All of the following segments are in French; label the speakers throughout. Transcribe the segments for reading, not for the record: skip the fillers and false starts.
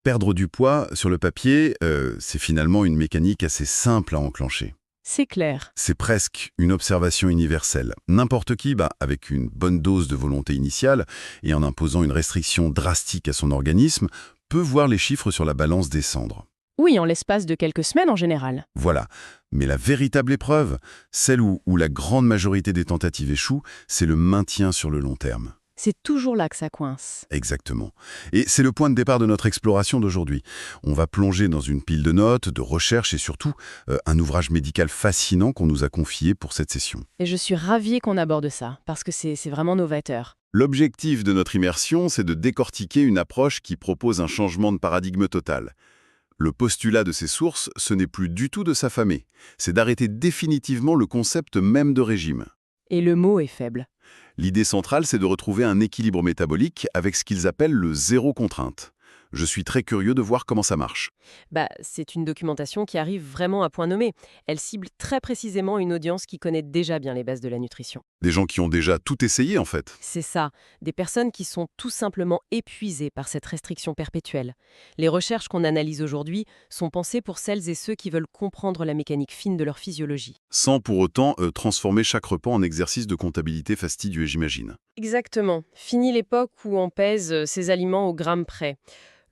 Speaker 1: Perdre du poids, sur le papier, c'est finalement une mécanique assez simple à enclencher.
Speaker 2: C'est clair.
Speaker 1: C'est presque une observation universelle. N'importe qui, avec une bonne dose de volonté initiale et en imposant une restriction drastique à son organisme, peut voir les chiffres sur la balance descendre.
Speaker 2: Oui, en l'espace de quelques semaines en général.
Speaker 1: Voilà. Mais la véritable épreuve, celle où la grande majorité des tentatives échouent, c'est le maintien sur le long terme.
Speaker 2: C'est toujours là que ça coince.
Speaker 1: Exactement. Et c'est le point de départ de notre exploration d'aujourd'hui. On va plonger dans une pile de notes, de recherches et surtout un ouvrage médical fascinant qu'on nous a confié pour cette session.
Speaker 2: Et je suis ravie qu'on aborde ça, parce que c'est vraiment novateur.
Speaker 1: L'objectif de notre immersion, c'est de décortiquer une approche qui propose un changement de paradigme total. Le postulat de ces sources, ce n'est plus du tout de s'affamer. C'est d'arrêter définitivement le concept même de régime.
Speaker 2: Et le mot est faible.
Speaker 1: L'idée centrale, c'est de retrouver un équilibre métabolique avec ce qu'ils appellent le zéro contrainte. Je suis très curieux de voir comment ça marche.
Speaker 2: C'est une documentation qui arrive vraiment à point nommé. Elle cible très précisément une audience qui connaît déjà bien les bases de la nutrition.
Speaker 1: Des gens qui ont déjà tout essayé, en fait.
Speaker 2: C'est ça, des personnes qui sont tout simplement épuisées par cette restriction perpétuelle. Les recherches qu'on analyse aujourd'hui sont pensées pour celles et ceux qui veulent comprendre la mécanique fine de leur physiologie.
Speaker 1: Sans pour autant transformer chaque repas en exercice de comptabilité fastidieux, j'imagine.
Speaker 2: Exactement. Fini l'époque où on pèse ses aliments au gramme près.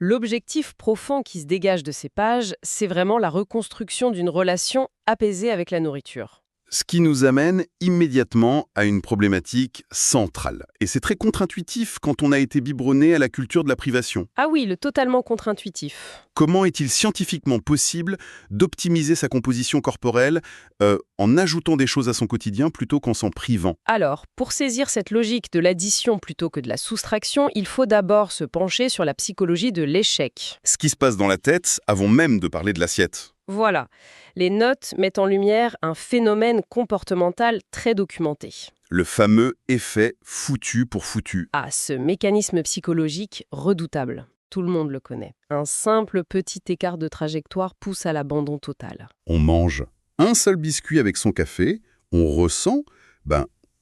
Speaker 2: L'objectif profond qui se dégage de ces pages, c'est vraiment la reconstruction d'une relation apaisée avec la nourriture.
Speaker 1: Ce qui nous amène immédiatement à une problématique centrale. Et c'est très contre-intuitif quand on a été biberonné à la culture de la privation.
Speaker 2: Ah oui, le totalement contre-intuitif.
Speaker 1: Comment est-il scientifiquement possible d'optimiser sa composition corporelle en ajoutant des choses à son quotidien plutôt qu'en s'en privant?
Speaker 2: Alors, pour saisir cette logique de l'addition plutôt que de la soustraction, il faut d'abord se pencher sur la psychologie de l'échec.
Speaker 1: Ce qui se passe dans la tête avant même de parler de l'assiette.
Speaker 2: Voilà. Les notes mettent en lumière un phénomène comportemental très documenté.
Speaker 1: Le fameux effet foutu pour foutu.
Speaker 2: Ah, ce mécanisme psychologique redoutable. Tout le monde le connaît. Un simple petit écart de trajectoire pousse à l'abandon total.
Speaker 1: On mange un seul biscuit avec son café, on ressent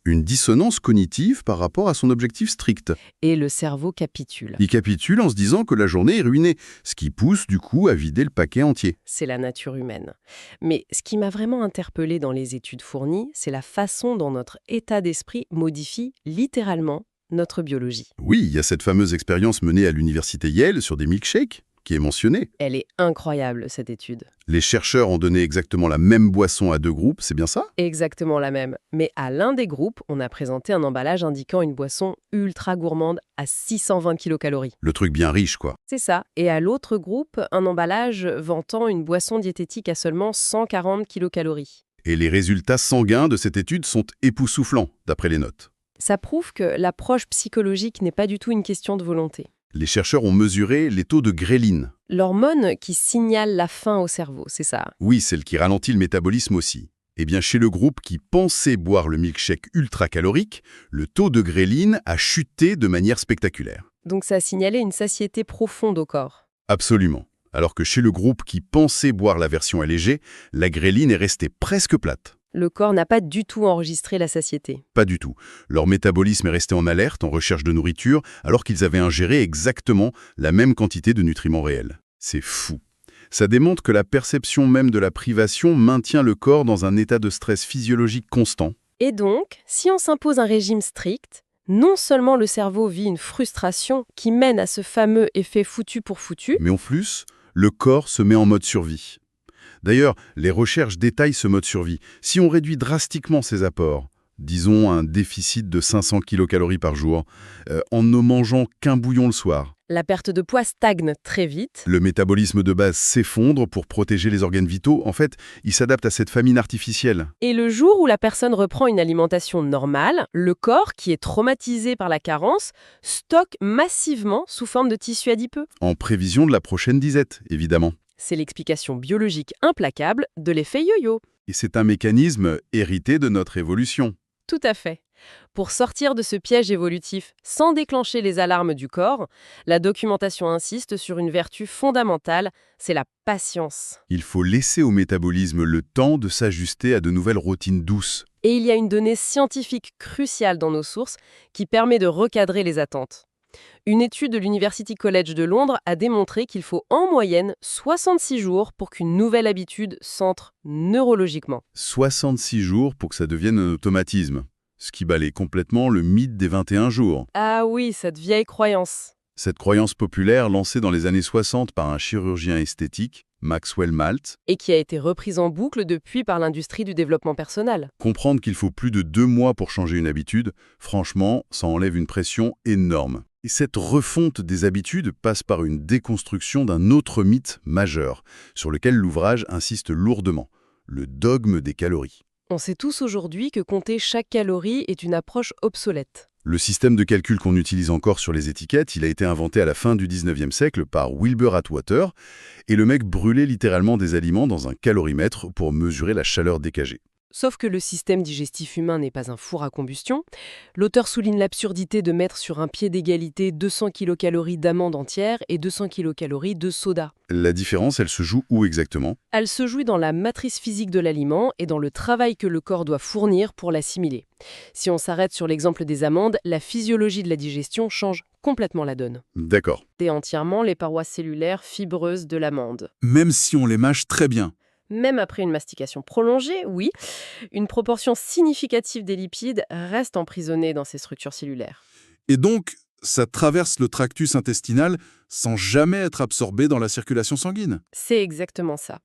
Speaker 1: une dissonance cognitive par rapport à son objectif strict.
Speaker 2: Et le cerveau capitule.
Speaker 1: Il capitule en se disant que la journée est ruinée, ce qui pousse du coup à vider le paquet entier.
Speaker 2: C'est la nature humaine. Mais ce qui m'a vraiment interpellée dans les études fournies, c'est la façon dont notre état d'esprit modifie littéralement notre biologie.
Speaker 1: Oui, il y a cette fameuse expérience menée à l'université Yale sur des milkshakes, qui est mentionnée.
Speaker 2: Elle est incroyable, cette étude.
Speaker 1: Les chercheurs ont donné exactement la même boisson à deux groupes, c'est bien ça?
Speaker 2: Exactement la même. Mais à l'un des groupes, on a présenté un emballage indiquant une boisson ultra gourmande à 620 kilocalories.
Speaker 1: Le truc bien riche, quoi.
Speaker 2: C'est ça. Et à l'autre groupe, un emballage vantant une boisson diététique à seulement 140 kilocalories.
Speaker 1: Et les résultats sanguins de cette étude sont époustouflants, d'après les notes.
Speaker 2: Ça prouve que l'approche psychologique n'est pas du tout une question de volonté.
Speaker 1: Les chercheurs ont mesuré les taux de gréline.
Speaker 2: L'hormone qui signale la faim au cerveau, c'est ça.
Speaker 1: Oui, celle qui ralentit le métabolisme aussi. Eh bien, chez le groupe qui pensait boire le milkshake ultra-calorique, le taux de gréline a chuté de manière spectaculaire.
Speaker 2: Donc ça a signalé une satiété profonde au corps.
Speaker 1: Absolument. Alors que chez le groupe qui pensait boire la version allégée, la gréline est restée presque plate.
Speaker 2: Le corps n'a pas du tout enregistré la satiété.
Speaker 1: Pas du tout. Leur métabolisme est resté en alerte, en recherche de nourriture, alors qu'ils avaient ingéré exactement la même quantité de nutriments réels. C'est fou. Ça démontre que la perception même de la privation maintient le corps dans un état de stress physiologique constant.
Speaker 2: Et donc, si on s'impose un régime strict, non seulement le cerveau vit une frustration qui mène à ce fameux effet foutu pour foutu,
Speaker 1: Mais en plus, le corps se met en mode survie. D'ailleurs, les recherches détaillent ce mode survie. Si on réduit drastiquement ses apports, disons un déficit de 500 kilocalories par jour, en ne mangeant qu'un bouillon le soir,
Speaker 2: la perte de poids stagne très vite.
Speaker 1: le métabolisme de base s'effondre pour protéger les organes vitaux. En fait, il s'adapte à cette famine artificielle.
Speaker 2: Et le jour où la personne reprend une alimentation normale, le corps, qui est traumatisé par la carence, stocke massivement sous forme de tissu adipeux.
Speaker 1: En prévision de la prochaine disette, évidemment.
Speaker 2: C'est l'explication biologique implacable de l'effet yo-yo.
Speaker 1: Et c'est un mécanisme hérité de notre évolution.
Speaker 2: Tout à fait. Pour sortir de ce piège évolutif sans déclencher les alarmes du corps, la documentation insiste sur une vertu fondamentale, c'est la patience.
Speaker 1: Il faut laisser au métabolisme le temps de s'ajuster à de nouvelles routines douces.
Speaker 2: Et il y a une donnée scientifique cruciale dans nos sources qui permet de recadrer les attentes. Une étude de l'University College de Londres a démontré qu'il faut en moyenne 66 jours pour qu'une nouvelle habitude s'ancre neurologiquement.
Speaker 1: 66 jours pour que ça devienne un automatisme, ce qui balaye complètement le mythe des 21 jours.
Speaker 2: Ah oui, cette vieille croyance.
Speaker 1: Cette croyance populaire lancée dans les années 60 par un chirurgien esthétique, Maxwell Maltz,
Speaker 2: Et qui a été reprise en boucle depuis par l'industrie du développement personnel.
Speaker 1: comprendre qu'il faut plus de 2 mois pour changer une habitude, franchement, ça enlève une pression énorme. Et cette refonte des habitudes passe par une déconstruction d'un autre mythe majeur, sur lequel l'ouvrage insiste lourdement, le dogme des calories.
Speaker 2: On sait tous aujourd'hui que compter chaque calorie est une approche obsolète.
Speaker 1: Le système de calcul qu'on utilise encore sur les étiquettes, il a été inventé à la fin du 19e siècle par Wilbur Atwater, et le mec brûlait littéralement des aliments dans un calorimètre pour mesurer la chaleur dégagée.
Speaker 2: Sauf que le système digestif humain n'est pas un four à combustion. L'auteur souligne l'absurdité de mettre sur un pied d'égalité 200 kilocalories d'amandes entières et 200 kilocalories de soda.
Speaker 1: La différence, elle se joue où exactement?
Speaker 2: Elle se joue dans la matrice physique de l'aliment et dans le travail que le corps doit fournir pour l'assimiler. Si on s'arrête sur l'exemple des amandes, la physiologie de la digestion change complètement la donne.
Speaker 1: D'accord.
Speaker 2: C'est entièrement les parois cellulaires fibreuses de l'amande.
Speaker 3: Même si on les mâche très bien.
Speaker 2: Même après une mastication prolongée, oui, une proportion significative des lipides reste emprisonnée dans ces structures cellulaires.
Speaker 3: Et donc, ça traverse le tractus intestinal sans jamais être absorbé dans la circulation sanguine.
Speaker 2: C'est exactement ça.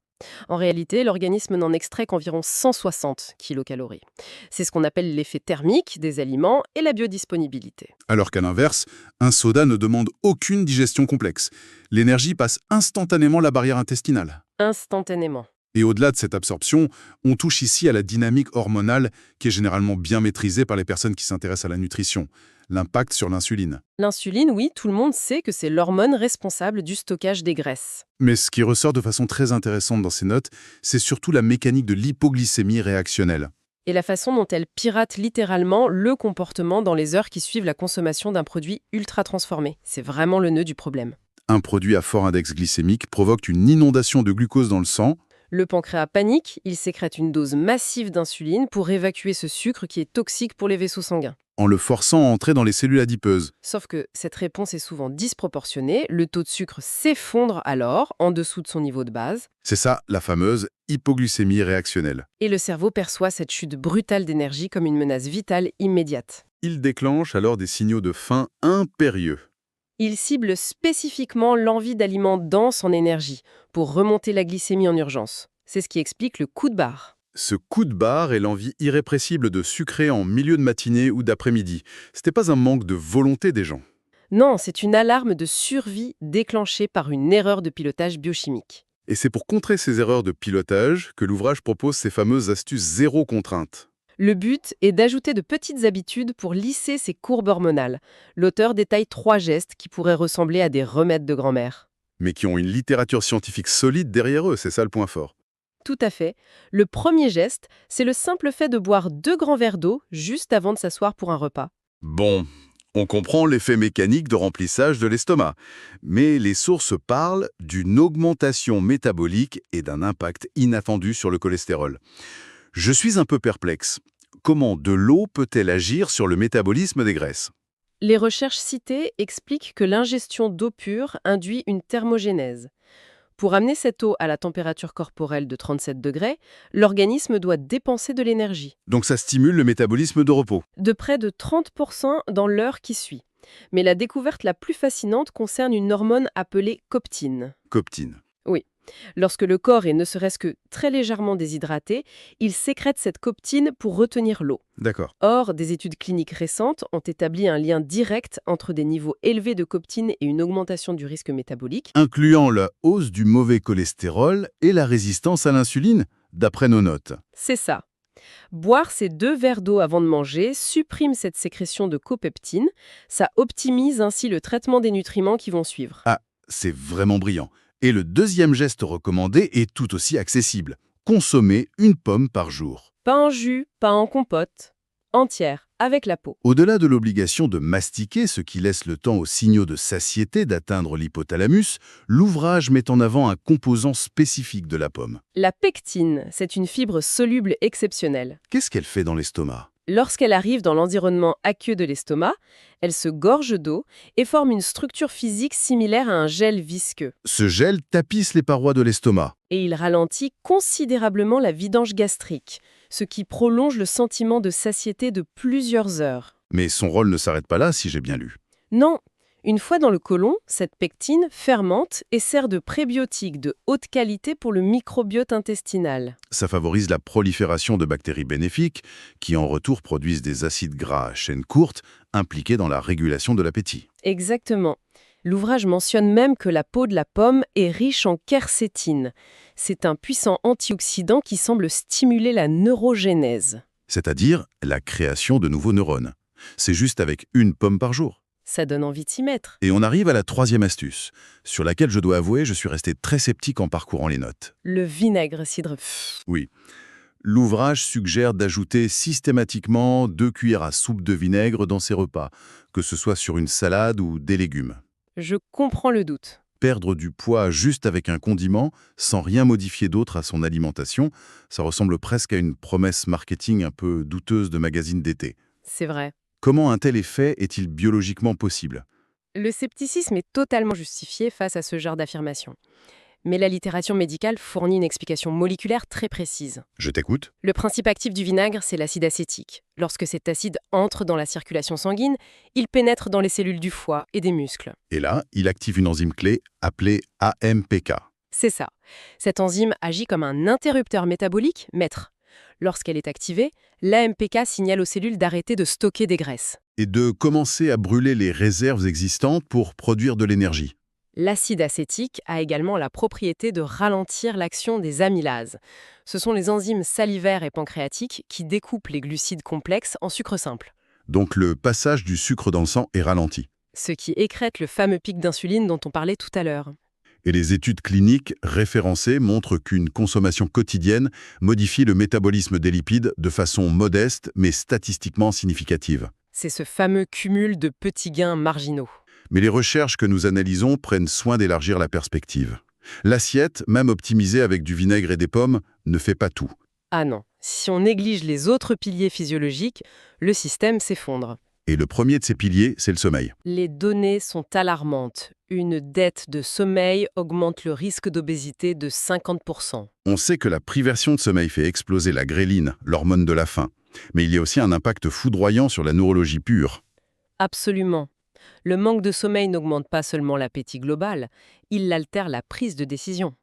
Speaker 2: En réalité, l'organisme n'en extrait qu'environ 160 kilocalories. C'est ce qu'on appelle l'effet thermique des aliments et la biodisponibilité.
Speaker 3: Alors qu'à l'inverse, un soda ne demande aucune digestion complexe. L'énergie passe instantanément la barrière intestinale.
Speaker 2: Instantanément.
Speaker 3: Et au-delà de cette absorption, on touche ici à la dynamique hormonale qui est généralement bien maîtrisée par les personnes qui s'intéressent à la nutrition, l'impact sur l'insuline.
Speaker 2: L'insuline, oui, tout le monde sait que c'est l'hormone responsable du stockage des graisses.
Speaker 3: Mais ce qui ressort de façon très intéressante dans ces notes, c'est surtout la mécanique de l'hypoglycémie réactionnelle.
Speaker 2: Et la façon dont elle pirate littéralement le comportement dans les heures qui suivent la consommation d'un produit ultra transformé. C'est vraiment le nœud du problème.
Speaker 3: Un produit à fort index glycémique provoque une inondation de glucose dans le sang.
Speaker 2: Le pancréas panique, il sécrète une dose massive d'insuline pour évacuer ce sucre qui est toxique pour les vaisseaux sanguins.
Speaker 3: En le forçant à entrer dans les cellules adipeuses.
Speaker 2: Sauf que cette réponse est souvent disproportionnée, le taux de sucre s'effondre alors en dessous de son niveau de base,
Speaker 3: C'est ça, la fameuse hypoglycémie réactionnelle.
Speaker 2: et le cerveau perçoit cette chute brutale d'énergie comme une menace vitale immédiate.
Speaker 1: Il déclenche alors des signaux de faim impérieux.
Speaker 2: Il cible spécifiquement l'envie d'aliments denses en énergie pour remonter la glycémie en urgence. C'est ce qui explique le coup de barre.
Speaker 1: Ce coup de barre et l'envie irrépressible de sucrer en milieu de matinée ou d'après-midi, c'était pas un manque de volonté des gens.
Speaker 2: Non, c'est une alarme de survie déclenchée par une erreur de pilotage biochimique.
Speaker 1: Et c'est pour contrer ces erreurs de pilotage que l'ouvrage propose ces fameuses astuces zéro contrainte.
Speaker 2: Le but est d'ajouter de petites habitudes pour lisser ces courbes hormonales. L'auteur détaille 3 gestes qui pourraient ressembler à des remèdes de grand-mère.
Speaker 1: Mais qui ont une littérature scientifique solide derrière eux, c'est ça le point fort.
Speaker 2: Tout à fait. Le premier geste, c'est le simple fait de boire 2 grands verres d'eau juste avant de s'asseoir pour un repas.
Speaker 1: Bon, on comprend l'effet mécanique de remplissage de l'estomac, mais les sources parlent d'une augmentation métabolique et d'un impact inattendu sur le cholestérol. Je suis un peu perplexe. Comment de l'eau peut-elle agir sur le métabolisme des graisses?
Speaker 2: Les recherches citées expliquent que l'ingestion d'eau pure induit une thermogénèse. Pour amener cette eau à la température corporelle de 37 degrés, l'organisme doit dépenser de l'énergie,
Speaker 1: Donc ça stimule le métabolisme de repos.
Speaker 2: de près de 30% dans l'heure qui suit. Mais la découverte la plus fascinante concerne une hormone appelée coptine.
Speaker 1: Coptine.
Speaker 2: Lorsque le corps est ne serait-ce que très légèrement déshydraté, il sécrète cette coptine pour retenir l'eau.
Speaker 1: D'accord.
Speaker 2: Or, des études cliniques récentes ont établi un lien direct entre des niveaux élevés de coptine et une augmentation du risque métabolique.
Speaker 1: Incluant la hausse du mauvais cholestérol et la résistance à l'insuline, d'après nos notes.
Speaker 2: C'est ça. Boire ces 2 verres d'eau avant de manger supprime cette sécrétion de copeptine. Ça optimise ainsi le traitement des nutriments qui vont suivre.
Speaker 1: C'est vraiment brillant. Et le deuxième geste recommandé est tout aussi accessible. Consommer une pomme par jour.
Speaker 2: Pas en jus, pas en compote. Entière, avec la peau.
Speaker 1: Au-delà de l'obligation de mastiquer, ce qui laisse le temps aux signaux de satiété d'atteindre l'hypothalamus, l'ouvrage met en avant un composant spécifique de la pomme.
Speaker 2: La pectine, c'est une fibre soluble exceptionnelle.
Speaker 1: Qu'est-ce qu'elle fait dans l'estomac?
Speaker 2: Lorsqu'elle arrive dans l'environnement aqueux de l'estomac, elle se gorge d'eau et forme une structure physique similaire à un gel visqueux.
Speaker 1: Ce gel tapisse les parois de l'estomac.
Speaker 2: Et il ralentit considérablement la vidange gastrique, ce qui prolonge le sentiment de satiété de plusieurs heures.
Speaker 1: Mais son rôle ne s'arrête pas là, si j'ai bien lu.
Speaker 2: Non, une fois dans le côlon, cette pectine fermente et sert de prébiotique de haute qualité pour le microbiote intestinal.
Speaker 1: Ça favorise la prolifération de bactéries bénéfiques qui, en retour, produisent des acides gras à chaîne courte impliqués dans la régulation de l'appétit.
Speaker 2: Exactement. L'ouvrage mentionne même que la peau de la pomme est riche en quercétine. C'est un puissant antioxydant qui semble stimuler la neurogénèse.
Speaker 1: C'est-à-dire la création de nouveaux neurones. C'est juste avec une pomme par jour.
Speaker 2: Ça donne envie de s'y mettre.
Speaker 1: Et on arrive à la troisième astuce, sur laquelle je dois avouer je suis resté très sceptique en parcourant les notes.
Speaker 2: Le vinaigre cidre.
Speaker 1: Oui. L'ouvrage suggère d'ajouter systématiquement 2 cuillères à soupe de vinaigre dans ses repas, que ce soit sur une salade ou des légumes.
Speaker 2: Je comprends le doute.
Speaker 1: Perdre du poids juste avec un condiment, sans rien modifier d'autre à son alimentation, ça ressemble presque à une promesse marketing un peu douteuse de magazine d'été.
Speaker 2: C'est vrai.
Speaker 1: Comment un tel effet est-il biologiquement possible?
Speaker 2: Le scepticisme est totalement justifié face à ce genre d'affirmation. Mais la littérature médicale fournit une explication moléculaire très précise.
Speaker 1: Je t'écoute.
Speaker 2: Le principe actif du vinaigre, c'est l'acide acétique. Lorsque cet acide entre dans la circulation sanguine, il pénètre dans les cellules du foie et des muscles.
Speaker 1: Et là, il active une enzyme clé appelée AMPK.
Speaker 2: C'est ça. Cette enzyme agit comme un interrupteur métabolique maître. Lorsqu'elle est activée, l'AMPK signale aux cellules d'arrêter de stocker des graisses.
Speaker 1: Et de commencer à brûler les réserves existantes pour produire de l'énergie.
Speaker 2: L'acide acétique a également la propriété de ralentir l'action des amylases. Ce sont les enzymes salivaires et pancréatiques qui découpent les glucides complexes en sucre simple.
Speaker 1: Donc le passage du sucre dans le sang est ralenti.
Speaker 2: Ce qui écrète le fameux pic d'insuline dont on parlait tout à l'heure.
Speaker 1: Et les études cliniques référencées montrent qu'une consommation quotidienne modifie le métabolisme des lipides de façon modeste mais statistiquement significative.
Speaker 2: C'est ce fameux cumul de petits gains marginaux.
Speaker 1: Mais les recherches que nous analysons prennent soin d'élargir la perspective. L'assiette, même optimisée avec du vinaigre et des pommes, ne fait pas tout.
Speaker 2: Ah non, si on néglige les autres piliers physiologiques, le système s'effondre.
Speaker 1: Et le premier de ces piliers, c'est le sommeil.
Speaker 2: Les données sont alarmantes. Une dette de sommeil augmente le risque d'obésité de 50%.
Speaker 1: On sait que la privation de sommeil fait exploser la gréline, l'hormone de la faim. Mais il y a aussi un impact foudroyant sur la neurologie pure.
Speaker 2: Absolument. Le manque de sommeil n'augmente pas seulement l'appétit global, il altère la prise de décision.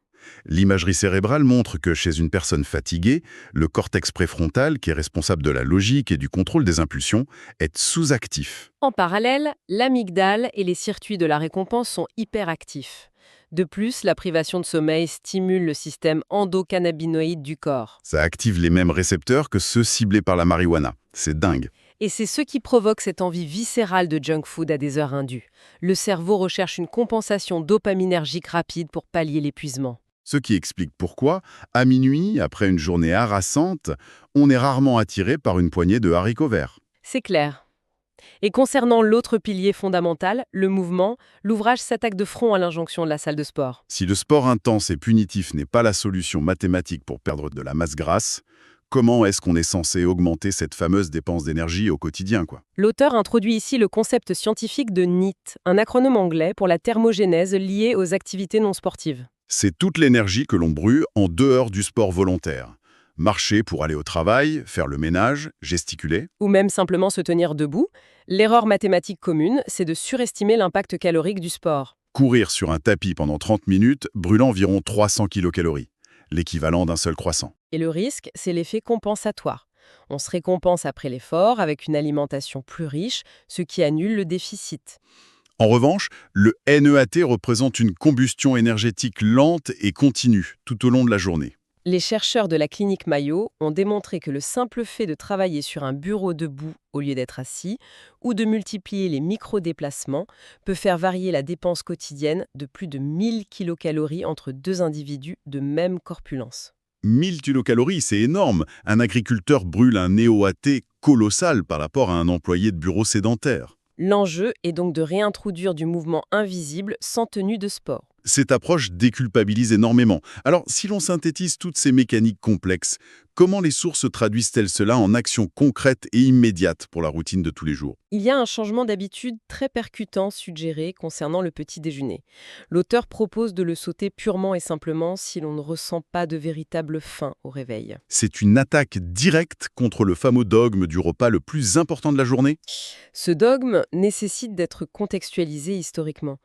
Speaker 1: L'imagerie cérébrale montre que chez une personne fatiguée, le cortex préfrontal, qui est responsable de la logique et du contrôle des impulsions, est sous-actif.
Speaker 2: En parallèle, l'amygdale et les circuits de la récompense sont hyperactifs. De plus, la privation de sommeil stimule le système endocannabinoïde du corps.
Speaker 1: Ça active les mêmes récepteurs que ceux ciblés par la marijuana. C'est dingue.
Speaker 2: Et c'est ce qui provoque cette envie viscérale de junk food à des heures indues. Le cerveau recherche une compensation dopaminergique rapide pour pallier l'épuisement.
Speaker 1: Ce qui explique pourquoi, à minuit, après une journée harassante, on est rarement attiré par une poignée de haricots verts.
Speaker 2: C'est clair. Et concernant l'autre pilier fondamental, le mouvement, l'ouvrage s'attaque de front à l'injonction de la salle de sport.
Speaker 1: Si le sport intense et punitif n'est pas la solution mathématique pour perdre de la masse grasse, comment est-ce qu'on est censé augmenter cette fameuse dépense d'énergie au quotidien, quoi?
Speaker 2: L'auteur introduit ici le concept scientifique de NEAT, un acronyme anglais pour la thermogénèse liée aux activités non sportives.
Speaker 1: C'est toute l'énergie que l'on brûle en dehors du sport volontaire. Marcher pour aller au travail, faire le ménage, gesticuler.
Speaker 2: Ou même simplement se tenir debout. L'erreur mathématique commune, c'est de surestimer l'impact calorique du sport.
Speaker 1: Courir sur un tapis pendant 30 minutes brûle environ 300 kilocalories, l'équivalent d'un seul croissant.
Speaker 2: Et le risque, c'est l'effet compensatoire. On se récompense après l'effort avec une alimentation plus riche, ce qui annule le déficit.
Speaker 1: En revanche, le NEAT représente une combustion énergétique lente et continue tout au long de la journée.
Speaker 2: Les chercheurs de la clinique Mayo ont démontré que le simple fait de travailler sur un bureau debout au lieu d'être assis ou de multiplier les micro-déplacements peut faire varier la dépense quotidienne de plus de 1000 kilocalories entre deux individus de même corpulence.
Speaker 1: 1000 kilocalories, c'est énorme. Un agriculteur brûle un NEAT colossal par rapport à un employé de bureau sédentaire.
Speaker 2: L'enjeu est donc de réintroduire du mouvement invisible sans tenue de sport.
Speaker 1: Cette approche déculpabilise énormément. Alors, si l'on synthétise toutes ces mécaniques complexes, Comment les sources traduisent-elles cela en actions concrètes et immédiates pour la routine de tous les jours?
Speaker 2: Il y a un changement d'habitude très percutant suggéré concernant le petit déjeuner. L'auteur propose de le sauter purement et simplement si l'on ne ressent pas de véritable faim au réveil.
Speaker 1: C'est une attaque directe contre le fameux dogme du repas le plus important de la journée?
Speaker 2: Ce dogme nécessite d'être contextualisé historiquement.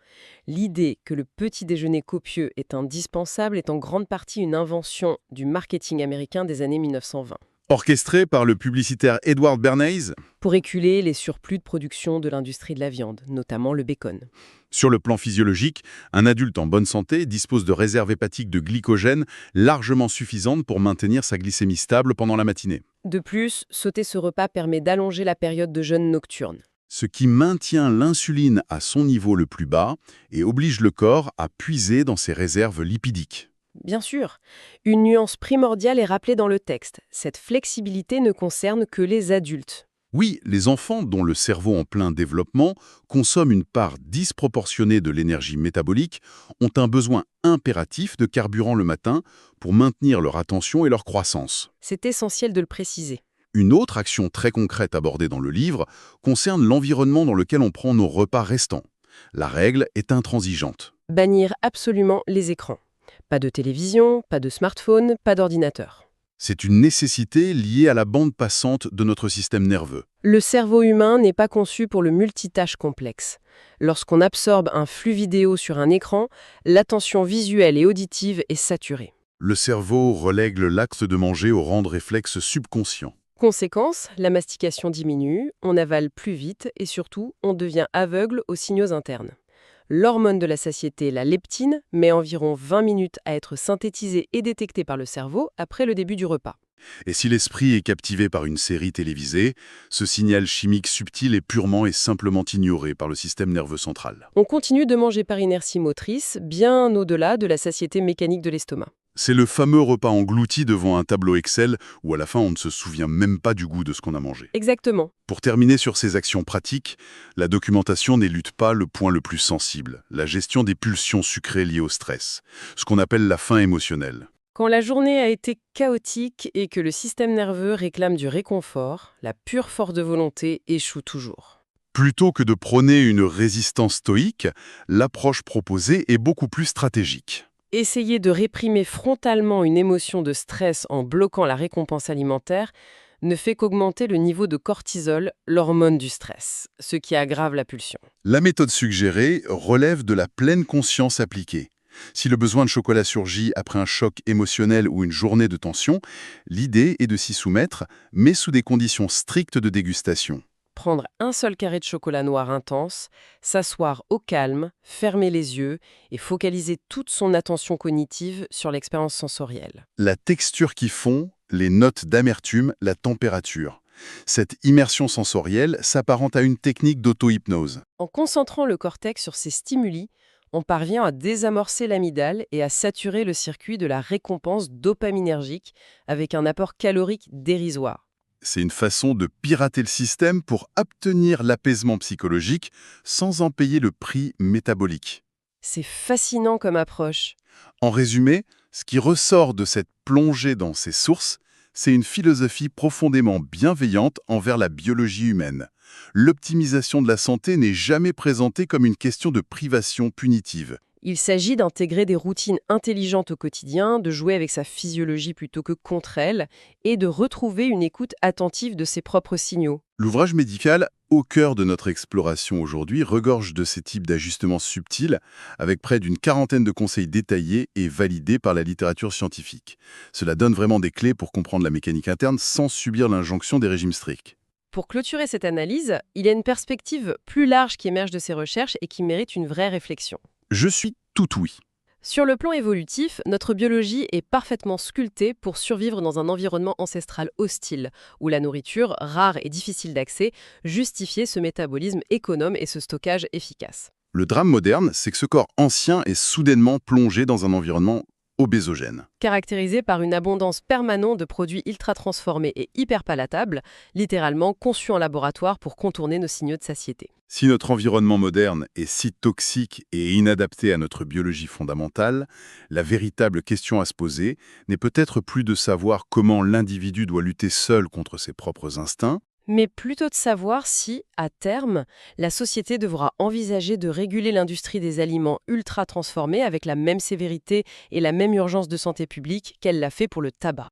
Speaker 2: L'idée que le petit déjeuner copieux est indispensable est en grande partie une invention du marketing américain des années 1920.
Speaker 1: Orchestré par le publicitaire Edward Bernays?
Speaker 2: Pour éculer les surplus de production de l'industrie de la viande, notamment le bacon.
Speaker 1: Sur le plan physiologique, un adulte en bonne santé dispose de réserves hépatiques de glycogène largement suffisantes pour maintenir sa glycémie stable pendant la matinée.
Speaker 2: De plus, sauter ce repas permet d'allonger la période de jeûne nocturne.
Speaker 1: Ce qui maintient l'insuline à son niveau le plus bas et oblige le corps à puiser dans ses réserves lipidiques.
Speaker 2: Bien sûr, une nuance primordiale est rappelée dans le texte. Cette flexibilité ne concerne que les adultes.
Speaker 1: Oui, les enfants dont le cerveau en plein développement consomment une part disproportionnée de l'énergie métabolique ont un besoin impératif de carburant le matin pour maintenir leur attention et leur croissance.
Speaker 2: C'est essentiel de le préciser.
Speaker 1: Une autre action très concrète abordée dans le livre concerne l'environnement dans lequel on prend nos repas restants. La règle est intransigeante.
Speaker 2: Bannir absolument les écrans. Pas de télévision, pas de smartphone, pas d'ordinateur.
Speaker 1: C'est une nécessité liée à la bande passante de notre système nerveux.
Speaker 2: Le cerveau humain n'est pas conçu pour le multitâche complexe. Lorsqu'on absorbe un flux vidéo sur un écran, l'attention visuelle et auditive est saturée.
Speaker 1: Le cerveau relègue l'acte de manger au rang de réflexe subconscient.
Speaker 2: Conséquence, la mastication diminue, on avale plus vite et surtout, on devient aveugle aux signaux internes. L'hormone de la satiété, la leptine, met environ 20 minutes à être synthétisée et détectée par le cerveau après le début du repas.
Speaker 1: Et si l'esprit est captivé par une série télévisée, ce signal chimique subtil est purement et simplement ignoré par le système nerveux central.
Speaker 2: On continue de manger par inertie motrice, bien au-delà de la satiété mécanique de l'estomac.
Speaker 1: C'est le fameux repas englouti devant un tableau Excel où à la fin on ne se souvient même pas du goût de ce qu'on a mangé.
Speaker 2: Exactement.
Speaker 1: Pour terminer sur ces actions pratiques, la documentation n'élude pas le point le plus sensible, la gestion des pulsions sucrées liées au stress, ce qu'on appelle la faim émotionnelle.
Speaker 2: Quand la journée a été chaotique et que le système nerveux réclame du réconfort, la pure force de volonté échoue toujours.
Speaker 1: Plutôt que de prôner une résistance stoïque, l'approche proposée est beaucoup plus stratégique.
Speaker 2: Essayer de réprimer frontalement une émotion de stress en bloquant la récompense alimentaire ne fait qu'augmenter le niveau de cortisol, l'hormone du stress, ce qui aggrave la pulsion.
Speaker 1: La méthode suggérée relève de la pleine conscience appliquée. Si le besoin de chocolat surgit après un choc émotionnel ou une journée de tension, l'idée est de s'y soumettre, mais sous des conditions strictes de dégustation.
Speaker 2: Prendre un seul carré de chocolat noir intense, s'asseoir au calme, fermer les yeux et focaliser toute son attention cognitive sur l'expérience sensorielle.
Speaker 1: La texture qui fond, les notes d'amertume, la température. Cette immersion sensorielle s'apparente à une technique d'auto-hypnose.
Speaker 2: En concentrant le cortex sur ces stimuli, on parvient à désamorcer l'amygdale et à saturer le circuit de la récompense dopaminergique avec un apport calorique dérisoire.
Speaker 1: C'est une façon de pirater le système pour obtenir l'apaisement psychologique sans en payer le prix métabolique.
Speaker 2: C'est fascinant comme approche.
Speaker 1: En résumé, ce qui ressort de cette plongée dans ces sources, c'est une philosophie profondément bienveillante envers la biologie humaine. L'optimisation de la santé n'est jamais présentée comme une question de privation punitive.
Speaker 2: Il s'agit d'intégrer des routines intelligentes au quotidien, de jouer avec sa physiologie plutôt que contre elle, et de retrouver une écoute attentive de ses propres signaux.
Speaker 1: L'ouvrage médical, au cœur de notre exploration aujourd'hui, regorge de ces types d'ajustements subtils, avec près d'une quarantaine de conseils détaillés et validés par la littérature scientifique. Cela donne vraiment des clés pour comprendre la mécanique interne sans subir l'injonction des régimes stricts.
Speaker 2: Pour clôturer cette analyse, il y a une perspective plus large qui émerge de ces recherches et qui mérite une vraie réflexion.
Speaker 1: Je suis tout oui.
Speaker 2: Sur le plan évolutif, notre biologie est parfaitement sculptée pour survivre dans un environnement ancestral hostile, où la nourriture, rare et difficile d'accès, justifiait ce métabolisme économe et ce stockage efficace.
Speaker 1: Le drame moderne, c'est que ce corps ancien est soudainement plongé dans un environnement obésogène.
Speaker 2: Caractérisé par une abondance permanente de produits ultra transformés et hyper palatables, littéralement conçus en laboratoire pour contourner nos signaux de satiété.
Speaker 1: Si notre environnement moderne est si toxique et inadapté à notre biologie fondamentale, la véritable question à se poser n'est peut-être plus de savoir comment l'individu doit lutter seul contre ses propres instincts,
Speaker 2: Mais plutôt de savoir si, à terme, la société devra envisager de réguler l'industrie des aliments ultra transformés avec la même sévérité et la même urgence de santé publique qu'elle l'a fait pour le tabac.